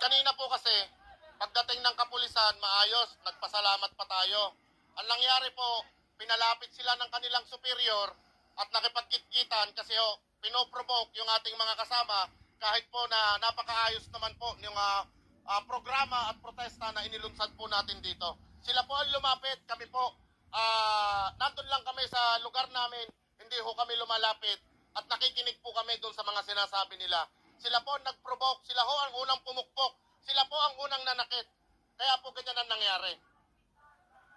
kanina po kasi, pagdating ng kapulisan, maayos, nagpasalamat pa tayo. Ang nangyari po, pinalapit sila ng kanilang superior at nakipagkitkitan kasi pinoprovoke yung ating mga kasama kahit po na napakaayos naman po yung programa at protesta na inilunsad po natin dito. Sila po ang lumapit, kami po, nandun lang kami sa lugar namin, hindi ho kami lumalapit at nakikinig po kami doon sa mga sinasabi nila. Sila po ang nag-provoke, sila ho ang unang pumukpok, sila po ang unang nanakit. Kaya po ganyan ang nangyari.